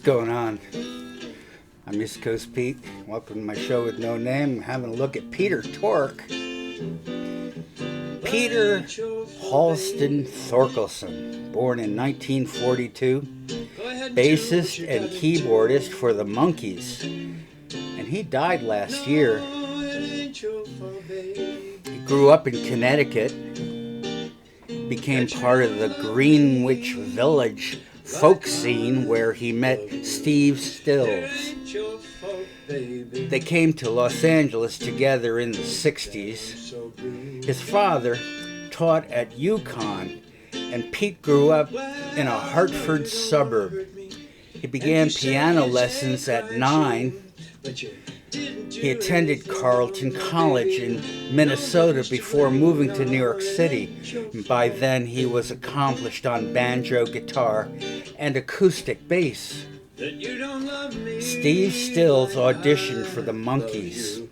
going on? I'm East Coast Pete. Welcome to my show with no name. I'm having a look at Peter Tork. Peter Halston Thorkelson, born in 1942, bassist and keyboardist for the Monkees. And he died last year. He grew up in Connecticut, became part of the Greenwich Village folk scene where he met Steve Stills. They came to Los Angeles together in the 60s. His father taught at UConn, and Pete grew up in a Hartford suburb. He began piano lessons at 9. He attended Carleton College in Minnesota before moving to New York City. By then, he was accomplished on banjo, guitar, and acoustic bass. Steve Stills auditioned for the Monkees,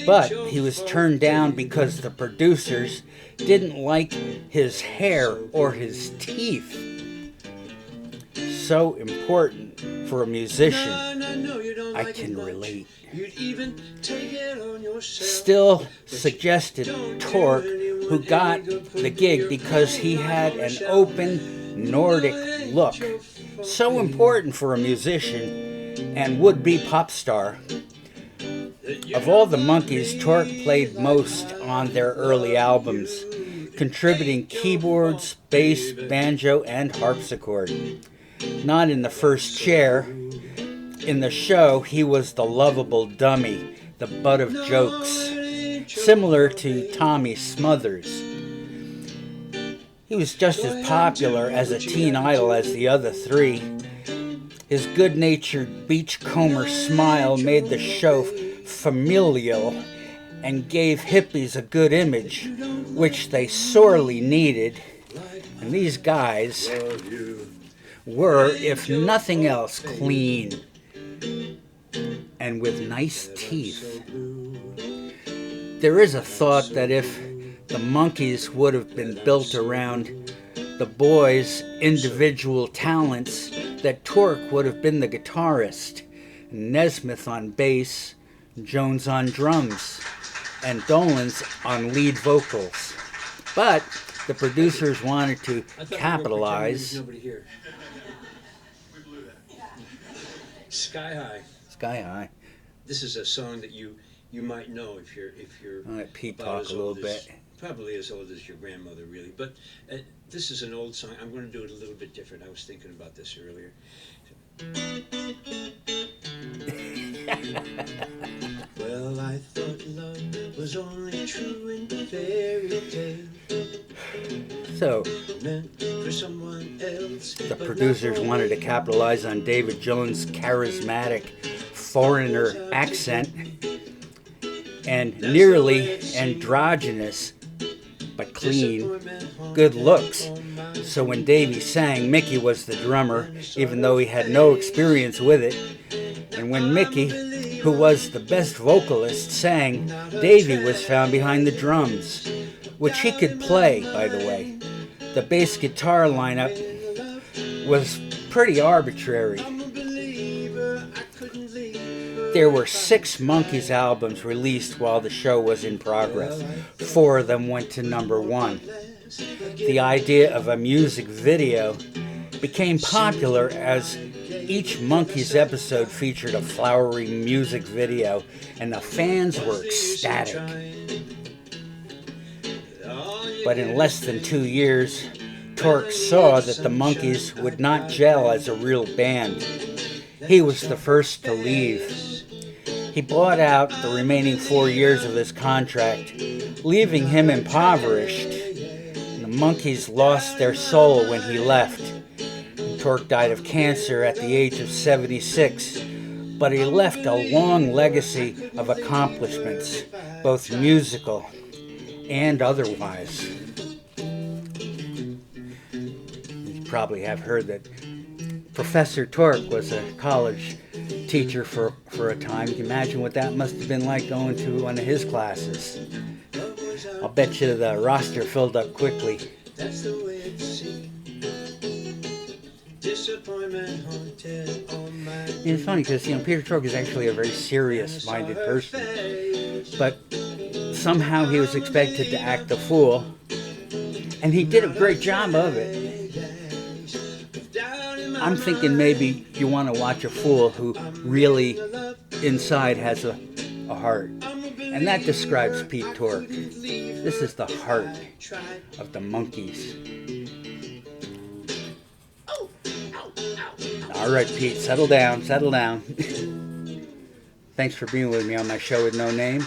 but he was turned down because the producers didn't like his hair or his teeth. So important for a musician. I can relate. Still suggested Tork, who got the gig because he had an open Nordic look. So important for a musician and would-be pop star. Of all the Monkees, Tork played most on their early albums, contributing keyboards, bass, banjo, and harpsichord. Not in the first chair. In the show, he was the lovable dummy, the butt of jokes, similar to Tommy Smothers. He was just as popular as a teen idol as the other three. His good-natured beachcomber smile made the show familial and gave hippies a good image, which they sorely needed. And these guys were, if nothing else, clean and with nice teeth. There is a thought that if the Monkees would have been built around the boys' individual talents, that Tork would have been the guitarist, Nesmith on bass, Jones on drums, and Dolenz on lead vocals. But the producers wanted to capitalize. Sky High. Sky High. This is a song that you might know if you're I'll let Pete talk a little bit. Probably as old as your grandmother, really. But this is an old song. I'm going to do it a little bit different. I was thinking about this earlier. Well, I thought love was only true in fairy tale. So, for someone else, the producers wanted to capitalize on David Jones' charismatic foreigner accent and nearly androgynous but clean, good looks. So when Davey sang, Mickey was the drummer, even though he had no experience with it. And when Mickey, who was the best vocalist, sang, Davey was found behind the drums, which he could play, by the way. The bass guitar lineup was pretty arbitrary. There were 6 Monkees albums released while the show was in progress. 4 of them went to number 1. The idea of a music video became popular as each Monkees episode featured a flowery music video, and the fans were ecstatic. But in less than 2 years, Tork saw that the Monkees would not gel as a real band. He was the first to leave. He bought out the remaining 4 years of his contract, leaving him impoverished. And the Monkees lost their soul when he left. And Tork died of cancer at the age of 76, but he left a long legacy of accomplishments, both musical and otherwise. You probably have heard that Professor Tork was a college teacher for a time. You can imagine what that must have been like going to one of his classes. I'll bet you the roster filled up quickly. disappointment haunted all my And it's funny because, Peter Tork is actually a very serious-minded person, but somehow he was expected to act the fool, and he did a great job of it. I'm thinking maybe you want to watch a fool who really inside has a heart. And that describes Pete Tork. This is the heart of the Monkees. All right, Pete, settle down, settle down. Thanks for being with me on my show with no name.